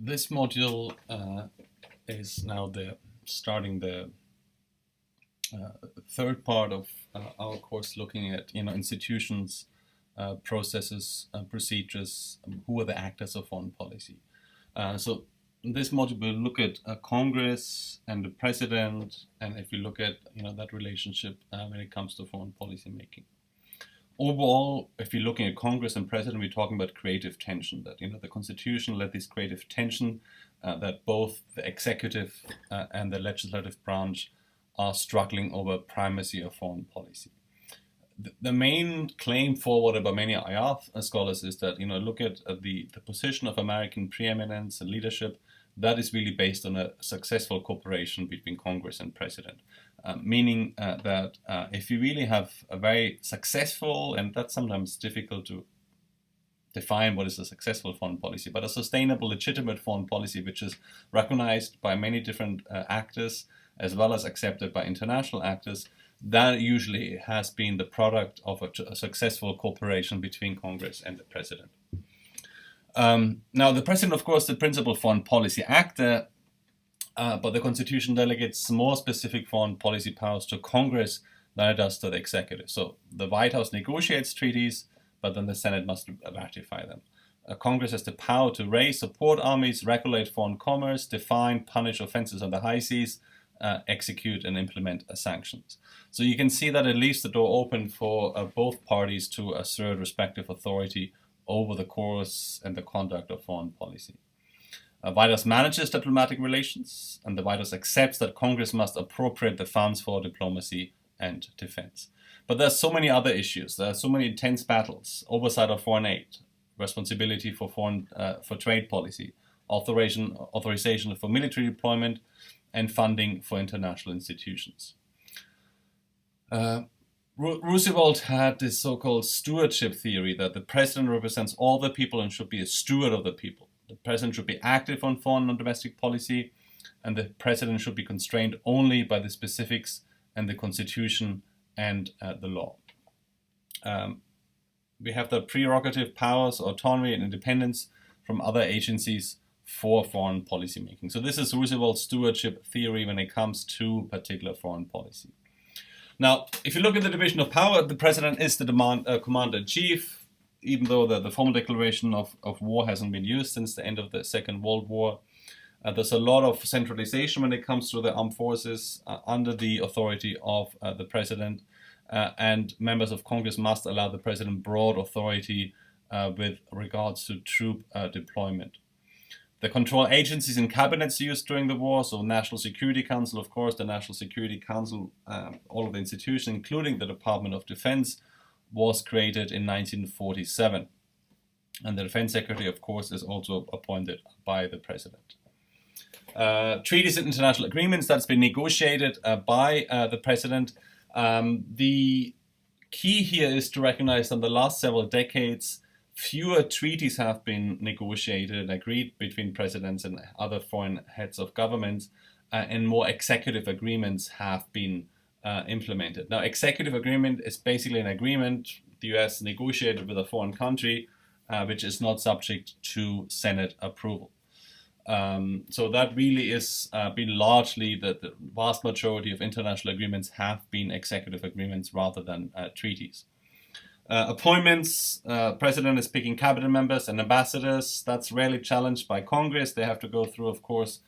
This module is now starting the third part of our course, looking at institutions, processes, procedures, who are the actors of foreign policy. So in this module we'll look at Congress and the President, and if we look at that relationship when it comes to foreign policy making. Overall, if you're looking at Congress and President, we're talking about creative tension, that the Constitution led this creative tension that both the executive and the legislative branch are struggling over primacy of foreign policy. The main claim forwarded by many IR scholars is that look at the position of American preeminence and leadership. That is really based on a successful cooperation between Congress and President. Meaning that if you really have a very successful, and that's sometimes difficult to define what is a successful foreign policy, but a sustainable, legitimate foreign policy which is recognized by many different actors as well as accepted by international actors, that usually has been the product of a successful cooperation between Congress and the President. Now, the President, of course, the principal foreign policy actor, but the Constitution delegates more specific foreign policy powers to Congress than it does to the executive. So the White House negotiates treaties, but then the Senate must ratify them. Congress has the power to raise, support armies, regulate foreign commerce, define, punish offenses on the high seas, execute and implement sanctions. So you can see that it leaves the door open for both parties to assert respective authority over the course and the conduct of foreign policy. White House manages diplomatic relations, and the White House accepts that Congress must appropriate the funds for diplomacy and defense. But there's so many other issues. There are so many intense battles: oversight of foreign aid, responsibility for for trade policy, authorization for military deployment, and funding for international institutions. Roosevelt had this so-called stewardship theory that the president represents all the people and should be a steward of the people. The president should be active on foreign and domestic policy, and the president should be constrained only by the specifics and the Constitution and the law. We have the prerogative powers, autonomy, and independence from other agencies for foreign policy making. So this is Roosevelt's stewardship theory when it comes to particular foreign policy. Now, if you look at the division of power, the president is the commander-in-chief, even though the formal declaration of war hasn't been used since the end of the Second World War. There's a lot of centralization when it comes to the armed forces under the authority of the president, and members of Congress must allow the president broad authority with regards to troop deployment. The control agencies and cabinets used during the war, so National Security Council, of course, the National Security Council, all of the institutions, including the Department of Defense, was created in 1947. And the Defense Secretary, of course, is also appointed by the President. Treaties and international agreements, that's been negotiated by the President. The key here is to recognize that in the last several decades, fewer treaties have been negotiated and agreed between presidents and other foreign heads of governments, and more executive agreements have been implemented. Now, executive agreement is basically an agreement the US negotiated with a foreign country, which is not subject to Senate approval. So that really is been largely the vast majority of international agreements have been executive agreements rather than treaties. Appointments, president is picking cabinet members and ambassadors. That's rarely challenged by Congress. They have to go through, of course,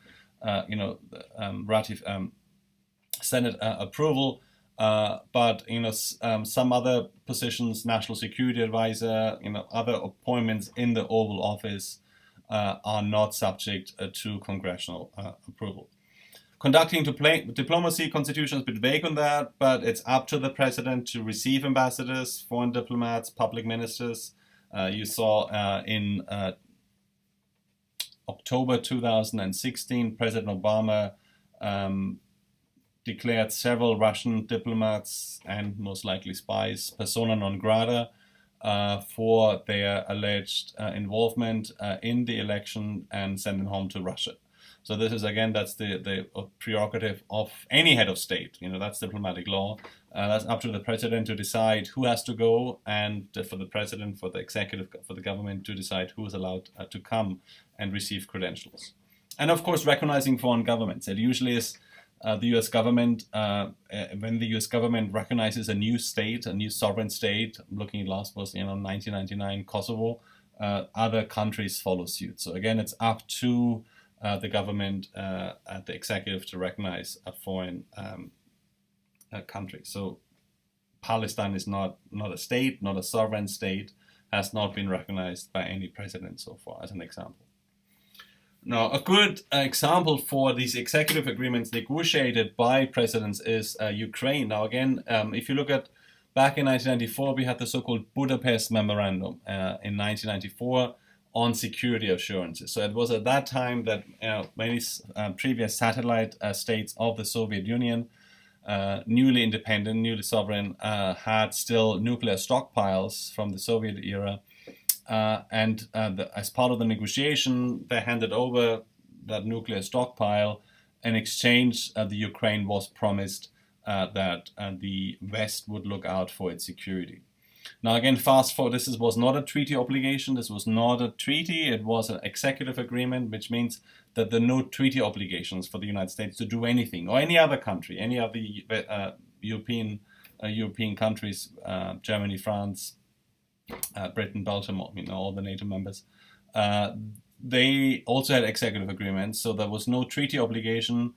Senate approval. But some other positions, national security advisor, other appointments in the Oval Office are not subject to congressional approval. Conducting diplomacy, Constitution is a bit vague on that, but it's up to the president to receive ambassadors, foreign diplomats, public ministers. You saw in October 2016, President Obama declared several Russian diplomats and most likely spies persona non grata for their alleged involvement in the election and sent them home to Russia. So this is, again, that's the prerogative of any head of state. That's diplomatic law. That's up to the president to decide who has to go, and for the president, for the executive, for the government to decide who is allowed to come and receive credentials. And of course, recognizing foreign governments. It usually is the U.S. government, when the U.S. government recognizes a new state, a new sovereign state. Looking at last was 1999 Kosovo. Other countries follow suit. So again, it's up to the government at the executive to recognize a foreign country. So Palestine is not a state, not a sovereign state, has not been recognized by any president so far, as an example. Now, a good example for these executive agreements negotiated by presidents is Ukraine. Now, again, if you look at back in 1994, we had the so-called Budapest Memorandum in 1994 on security assurances. So it was at that time that many previous satellite states of the Soviet Union, newly independent, newly sovereign, had still nuclear stockpiles from the Soviet era. As part of the negotiation, they handed over that nuclear stockpile. In exchange, the Ukraine was promised that the West would look out for its security. Now, again, fast forward, this was not a treaty obligation. This was not a treaty. It was an executive agreement, which means that there are no treaty obligations for the United States to do anything, or any other country, any of the European countries, Germany, France, Britain, Belgium, all the NATO members. They also had executive agreements, so there was no treaty obligation,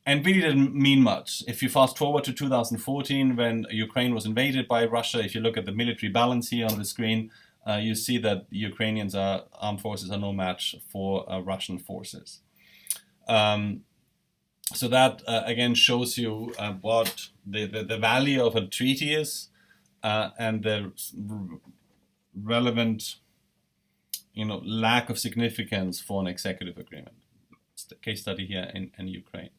and really didn't mean much. If you fast forward to 2014, when Ukraine was invaded by Russia, if you look at the military balance here on the screen, you see that the Ukrainians armed forces are no match for Russian forces. So that again shows you what the value of a treaty is, and the relevant, lack of significance for an executive agreement. It's the case study here in Ukraine.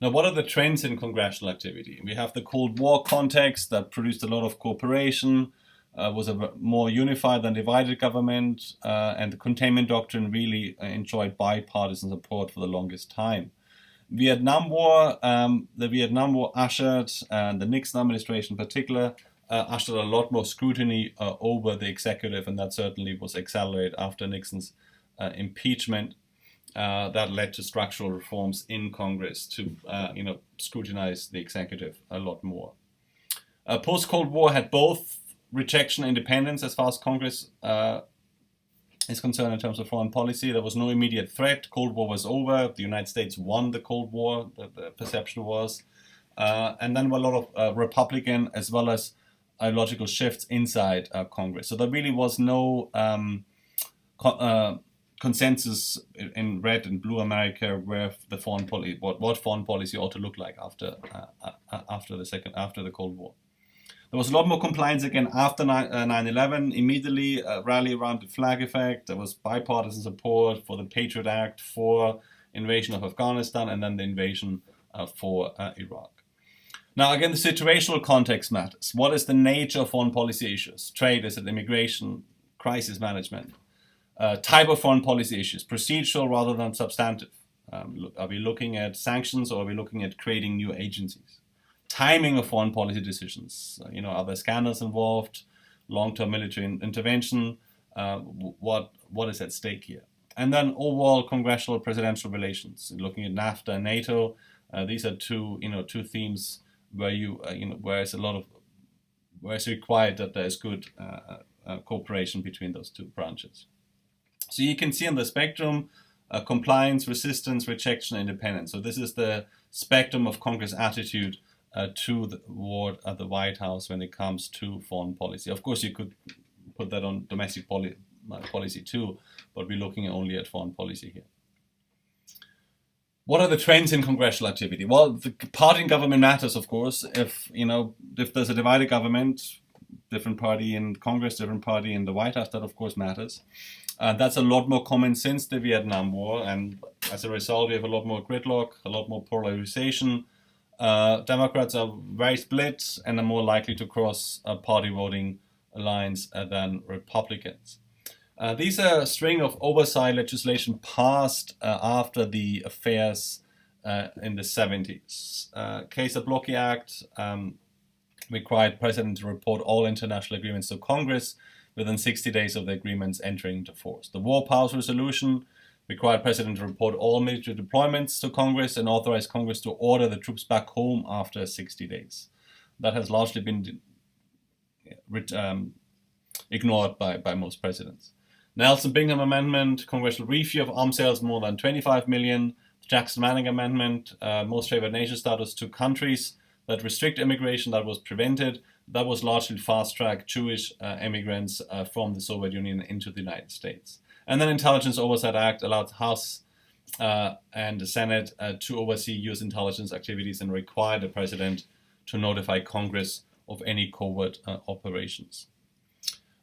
Now, what are the trends in congressional activity? We have the Cold War context that produced a lot of cooperation, was a more unified than divided government, and the containment doctrine really enjoyed bipartisan support for the longest time. Vietnam War, the Vietnam War ushered, and the Nixon administration in particular, ushered a lot more scrutiny over the executive, and that certainly was accelerated after Nixon's impeachment. That led to structural reforms in Congress to, scrutinize the executive a lot more. Post-Cold War had both rejection and independence as far as Congress is concerned in terms of foreign policy. There was no immediate threat. Cold War was over. The United States won the Cold War, the perception was. And then were a lot of Republican as well as ideological shifts inside Congress. So there really was no consensus in red and blue America where the foreign policy, what foreign policy ought to look like after the Cold War. There was a lot more compliance again after 9/11. Immediately rally around the flag effect. There was bipartisan support for the Patriot Act, for invasion of Afghanistan, and then the invasion for Iraq. Now, again, the situational context matters. What is the nature of foreign policy issues? Trade, is it immigration, crisis management? Type of foreign policy issues, procedural rather than substantive. Are we looking at sanctions, or are we looking at creating new agencies? Timing of foreign policy decisions. Are there scandals involved? Long-term military intervention? What is at stake here? And then overall congressional presidential relations. Looking at NAFTA and NATO, these are two themes where where it's required that there is good cooperation between those two branches. So you can see on the spectrum, compliance, resistance, rejection, independence. So this is the spectrum of Congress' attitude toward the White House when it comes to foreign policy. Of course, you could put that on domestic policy too, but we're looking only at foreign policy here. What are the trends in congressional activity? Well, the party in government matters, of course. If there's a divided government, different party in Congress, different party in the White House, that of course matters. That's a lot more common since the Vietnam War, and as a result, we have a lot more gridlock, a lot more polarization. Democrats are very split and are more likely to cross party voting lines than Republicans. These are a string of oversight legislation passed after the affairs in the 70s. Case of Blocky Act required President to report all international agreements to Congress within 60 days of the agreements entering into force. The War Powers Resolution required President to report all military deployments to Congress and authorize Congress to order the troops back home after 60 days. That has largely been ignored by most presidents. Nelson-Bingham Amendment, congressional review of arms sales more than 25 million. The Jackson-Manning Amendment, most favored nation status to countries that restrict immigration, that was prevented. That was largely fast-track Jewish immigrants from the Soviet Union into the United States. And then Intelligence Oversight Act allowed the House and the Senate to oversee U.S. intelligence activities and require the President to notify Congress of any covert operations.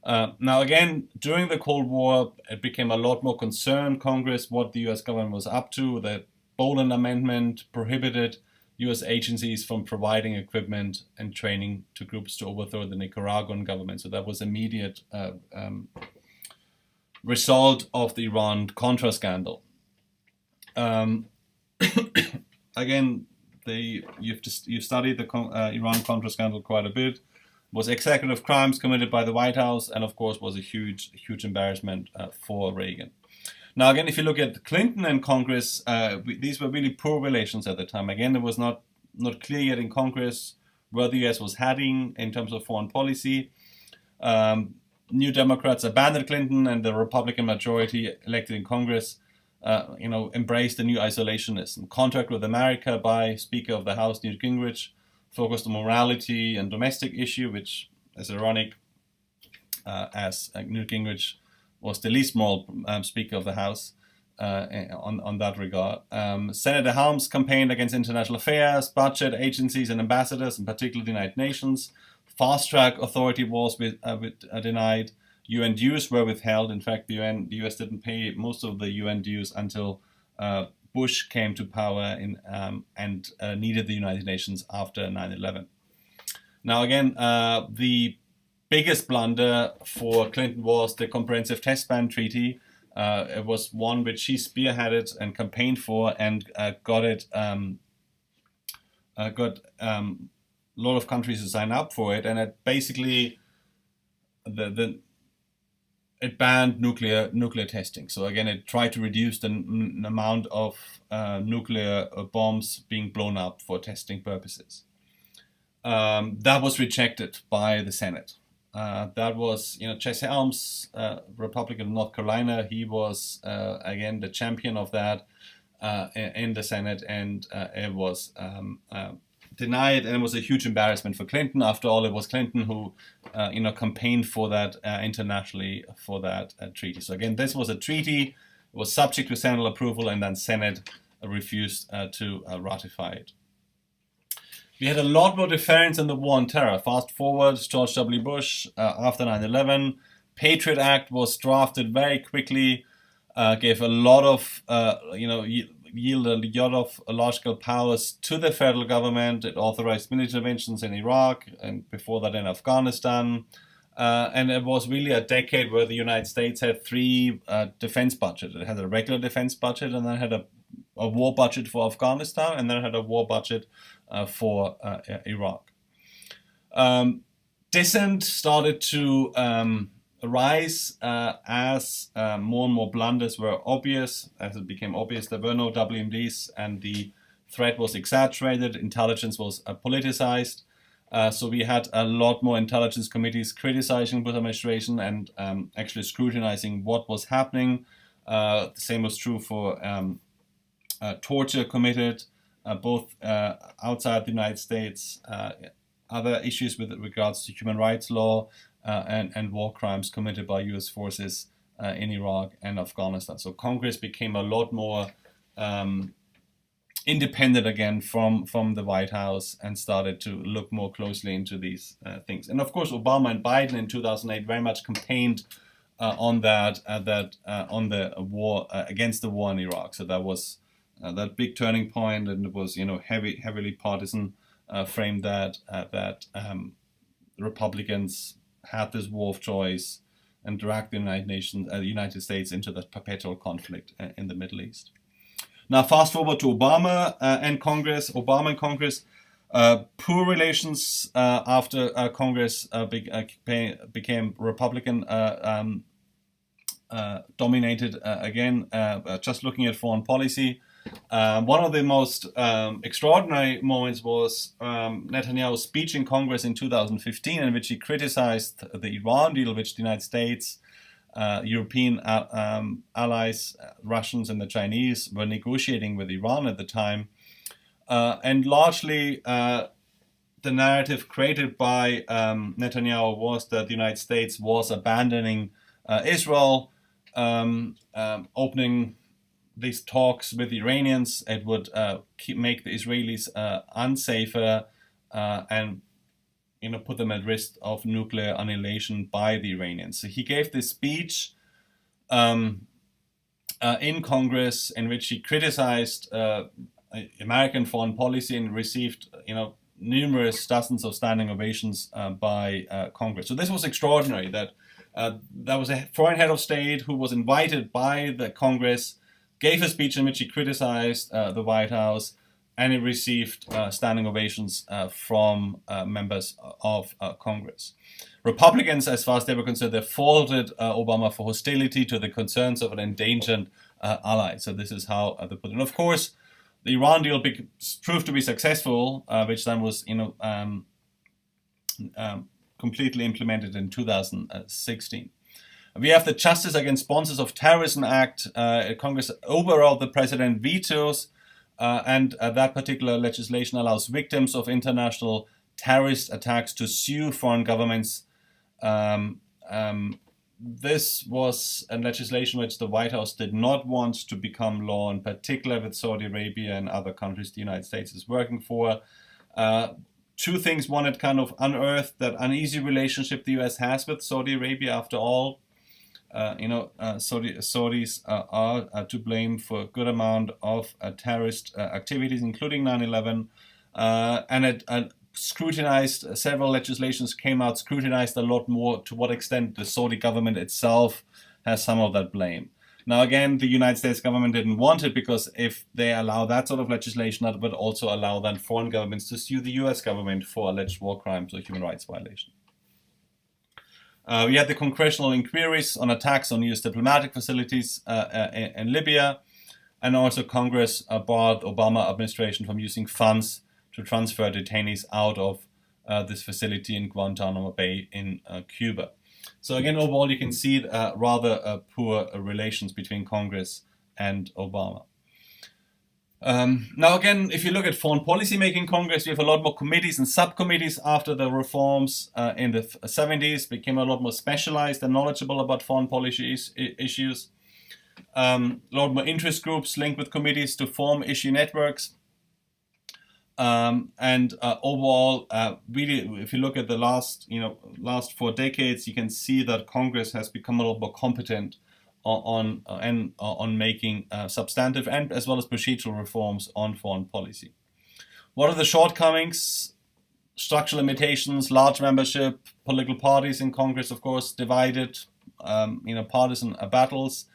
Now again, during the Cold War, it became a lot more concerned, Congress, what the U.S. government was up to. The Boland Amendment prohibited U.S. agencies from providing equipment and training to groups to overthrow the Nicaraguan government. So that was immediate result of the Iran-Contra scandal. Again, you've studied the Iran-Contra scandal quite a bit. Was executive crimes committed by the White House, and of course was a huge embarrassment for Reagan. Now again, if you look at Clinton and Congress, these were really poor relations at the time. Again, it was not clear yet in Congress where the US was heading in terms of foreign policy. New Democrats abandoned Clinton, and the Republican majority elected in Congress embraced the new isolationism. Contract with America by Speaker of the House Newt Gingrich focused on morality and domestic issue, which is ironic, as Newt Gingrich was the least moral Speaker of the House on that regard. Senator Helms campaigned against international affairs, budget, agencies, and ambassadors, in particular the United Nations. Fast-track authority was denied. UN dues were withheld. In fact, the US didn't pay most of the UN dues until Bush came to power and needed the United Nations after 9/11. Now again, the biggest blunder for Clinton was the Comprehensive Test Ban Treaty. It was one which she spearheaded and campaigned for, and got a lot of countries to sign up for it, and it basically it banned nuclear testing. So again, it tried to reduce the amount of nuclear bombs being blown up for testing purposes. That was rejected by the Senate. That was, Jesse Helms, Republican of North Carolina. He was again the champion of that in the Senate, and it was denied, and it was a huge embarrassment for Clinton. After all, it was Clinton who, campaigned for that internationally for that treaty. So again, this was a treaty. It was subject to Senate approval, and then Senate refused to ratify it. We had a lot more deference in the war on terror. Fast forward, George W. Bush after 9/11, Patriot Act was drafted very quickly, gave a lot of yielded a lot of large-scale powers to the federal government. It authorized military interventions in Iraq and before that in Afghanistan. And it was really a decade where the United States had three defense budgets. It had a regular defense budget, and then it had a war budget for Afghanistan, and then it had a war budget for Iraq. Dissent started to rise as more and more blunders were obvious. As it became obvious, there were no WMDs, and the threat was exaggerated. Intelligence was politicized. So we had a lot more intelligence committees criticizing Bush administration and actually scrutinizing what was happening. The same was true for torture committed, both outside the United States, other issues with regards to human rights law, and war crimes committed by U.S. forces in Iraq and Afghanistan. So Congress became a lot more independent again from the White House and started to look more closely into these things. And of course, Obama and Biden in 2008 very much campaigned on that on the war against the war in Iraq. So that was that big turning point, and it was heavily partisan frame that Republicans had this war of choice, and drag the United States into that perpetual conflict in the Middle East. Now, fast forward to Obama and Congress. Obama and Congress, poor relations after Congress became Republican dominated again. Just looking at foreign policy, one of the most extraordinary moments was Netanyahu's speech in Congress in 2015, in which he criticized the Iran deal, which the United States, European allies, Russians and the Chinese were negotiating with Iran at the time. And largely the narrative created by Netanyahu was that the United States was abandoning Israel, opening these talks with the Iranians. It would make the Israelis unsafer and put them at risk of nuclear annihilation by the Iranians. So he gave this speech in Congress in which he criticized American foreign policy and received numerous dozens of standing ovations by Congress. So this was extraordinary, that there was a foreign head of state who was invited by the Congress, gave a speech in which he criticized the White House, and he received standing ovations from members of Congress. Republicans, as far as they were concerned, they faulted Obama for hostility to the concerns of an endangered ally. So this is how they put it. And of course, the Iran deal proved to be successful, which then was completely implemented in 2016. We have the Justice Against Sponsors of Terrorism Act. Congress overrode the president vetoes, and that particular legislation allows victims of international terrorist attacks to sue foreign governments. This was a legislation which the White House did not want to become law, in particular with Saudi Arabia and other countries the United States is working for. Two things. One, it kind of unearthed that uneasy relationship the US has with Saudi Arabia. After all, Saudis are to blame for a good amount of terrorist activities, including 9/11, and it scrutinized, several legislations came out, scrutinized a lot more to what extent the Saudi government itself has some of that blame. Now again, the United States government didn't want it, because if they allow that sort of legislation, that would also allow then foreign governments to sue the US government for alleged war crimes or human rights violations. We had the congressional inquiries on attacks on US diplomatic facilities in Libya, and also Congress barred Obama administration from using funds to transfer detainees out of this facility in Guantanamo Bay in Cuba. So again, overall, you can see rather poor relations between Congress and Obama. Now again, if you look at foreign policy making Congress, we have a lot more committees and subcommittees after the reforms in the 70s, became a lot more specialized and knowledgeable about foreign policy issues. A lot more interest groups linked with committees to form issue networks. And overall, really, if you look at the last 4 decades, you can see that Congress has become a lot more competent on making substantive and as well as procedural reforms on foreign policy. What are the shortcomings? Structural limitations, large membership, political parties in Congress, of course, divided, partisan battles.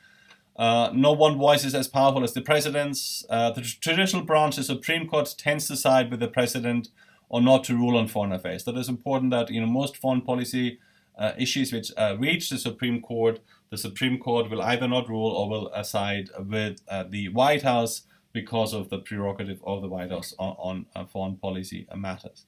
No one voice is as powerful as the president's. The traditional branch, the Supreme Court, tends to side with the president or not to rule on foreign affairs. That is important that most foreign policy issues which reach the Supreme Court will either not rule or will side with the White House because of the prerogative of the White House on foreign policy matters.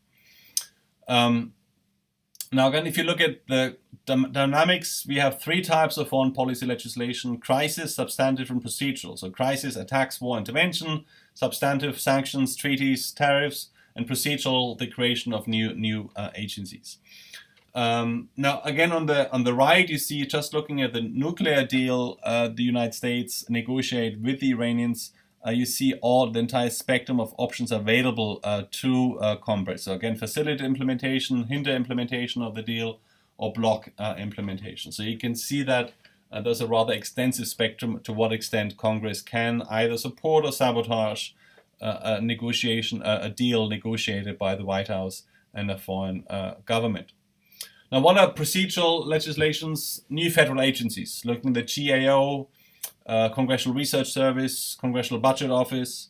Now again, if you look at the dynamics, we have 3 types of foreign policy legislation: crisis, substantive, and procedural. So crisis, attacks, war, intervention; substantive, sanctions, treaties, tariffs; and procedural, the creation of new agencies. Now again, on the right, you see, just looking at the nuclear deal the United States negotiated with the Iranians, you see the entire spectrum of options available to Congress. So again, facilitate implementation, hinder implementation of the deal, or block implementation. So you can see that there's a rather extensive spectrum to what extent Congress can either support or sabotage a deal negotiated by the White House and a foreign government. Now, what are procedural legislations? New federal agencies, looking at the GAO, Congressional Research Service, Congressional Budget Office.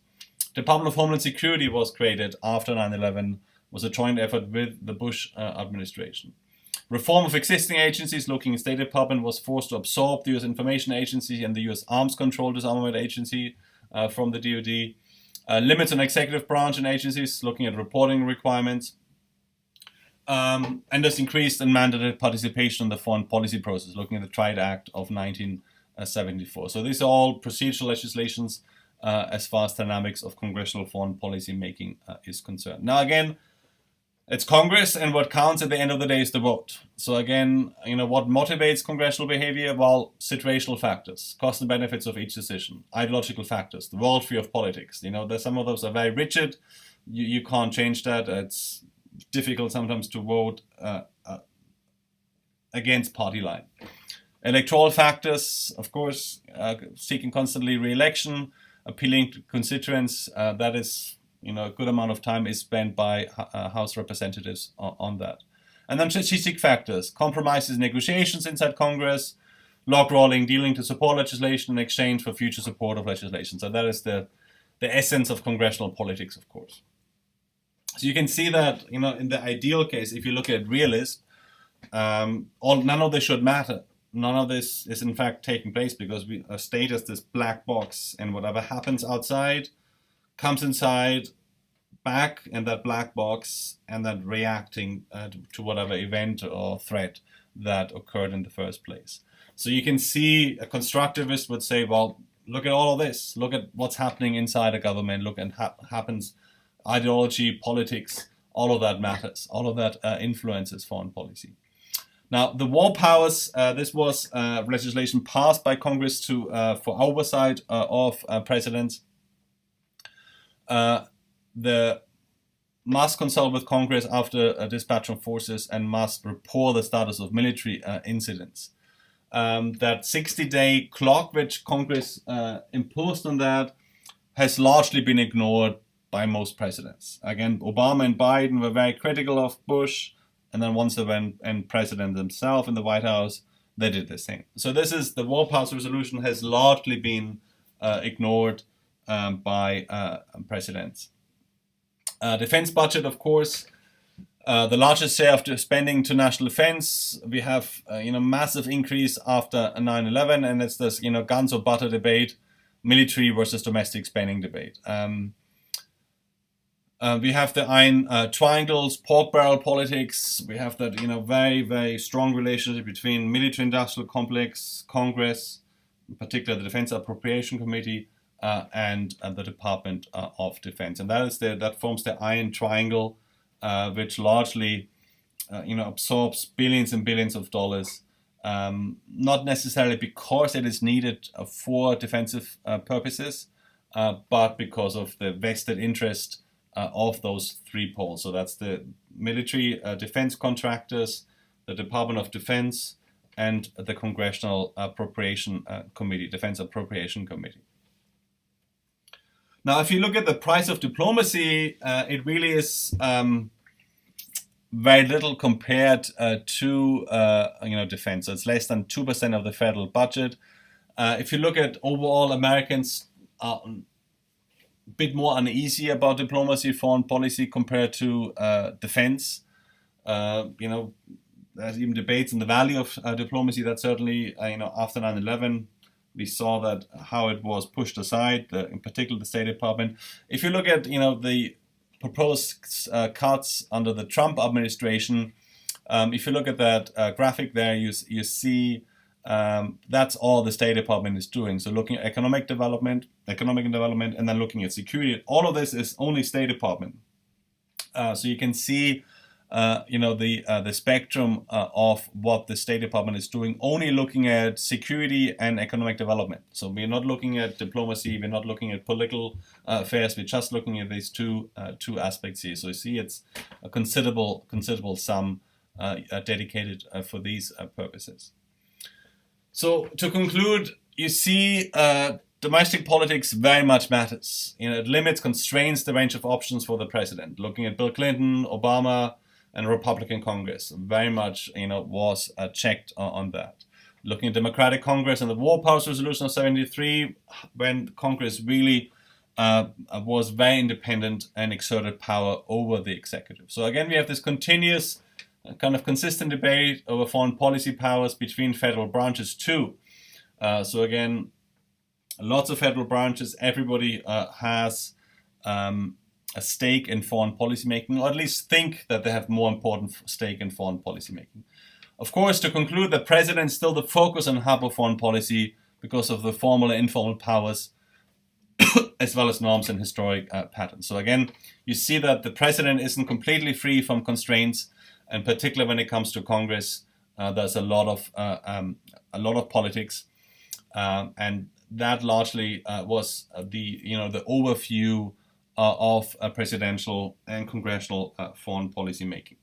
Department of Homeland Security was created after 9/11, was a joint effort with the Bush administration. Reform of existing agencies, looking at State Department, was forced to absorb the U.S. Information Agency and the U.S. Arms Control Disarmament Agency from the DoD. Limits on executive branch and agencies, looking at reporting requirements. And thus increased and mandated participation in the foreign policy process, looking at the Triad Act of 1974. So these are all procedural legislations as far as dynamics of congressional foreign policy making is concerned. Now again, it's Congress, and what counts at the end of the day is the vote. So again, what motivates congressional behavior? Well, situational factors, cost and benefits of each decision, ideological factors, the worldview of politics. Some of those are very rigid. You can't change that. It's difficult sometimes to vote against party line. Electoral factors, of course, seeking constantly re-election, appealing to constituents. That is, a good amount of time is spent by House representatives on that. And then strategic factors, compromises, negotiations inside Congress, log rolling, dealing to support legislation in exchange for future support of legislation. So that is the essence of congressional politics, of course. So you can see that, in the ideal case, if you look at realist, none of this should matter. None of this is in fact taking place because we state as this black box, and whatever happens outside comes inside, back in that black box, and then reacting to whatever event or threat that occurred in the first place. So you can see a constructivist would say, well, look at all of this. Look at what's happening inside a government. Look at happens. Ideology, politics, all of that matters. All of that influences foreign policy. Now, the war powers, this was legislation passed by Congress for oversight of presidents. The must consult with Congress after dispatch of forces and must report the status of military incidents. That 60-day clock which Congress imposed on that has largely been ignored by most presidents. Again, Obama and Biden were very critical of Bush, and then once they went and president themselves in the White House, they did the same. So the war powers resolution has largely been ignored by presidents. Defense budget, of course, the largest share of spending to national defense. We have massive increase after 9/11, and it's this guns or butter debate, military versus domestic spending debate. We have the iron triangles, pork barrel politics. We have that very, very strong relationship between military-industrial complex, Congress, in particular the Defense Appropriation Committee, and the Department of Defense, and that forms the iron triangle, which largely absorbs billions and billions of dollars, not necessarily because it is needed for defensive purposes, but because of the vested interest of those three poles. So that's the military defense contractors, the Department of Defense, and the Congressional Appropriation Committee, Defense Appropriation Committee. Now, if you look at the price of diplomacy, it really is very little compared to defense. So it's less than 2% of the federal budget. If you look at overall, Americans are a bit more uneasy about diplomacy, foreign policy compared to defense. There's even debates on the value of diplomacy. That certainly, after 9/11. We saw that how it was pushed aside, in particular the State Department. If you look at the proposed cuts under the Trump administration, if you look at that graphic there, you see that's all the State Department is doing. So looking at economic development, and then looking at security. All of this is only State Department. So you can see the spectrum of what the State Department is doing, only looking at security and economic development. So we're not looking at diplomacy, we're not looking at political affairs, we're just looking at these two aspects here. So you see it's a considerable sum dedicated for these purposes. So to conclude, you see domestic politics very much matters. It limits, constrains the range of options for the president. Looking at Bill Clinton, Obama, and Republican Congress very much, was checked on that. Looking at Democratic Congress and the War Powers Resolution of 73, when Congress really was very independent and exerted power over the executive. So again, we have this continuous, kind of consistent debate over foreign policy powers between federal branches too. So again, lots of federal branches, everybody has a stake in foreign policy making, or at least think that they have more important stake in foreign policy making. Of course, to conclude, the president is still the focus on hub of foreign policy because of the formal and informal powers, as well as norms and historic patterns. So again, you see that the president isn't completely free from constraints, and particularly when it comes to Congress, there's a lot of politics, and that largely was the overview of presidential and congressional foreign policy making.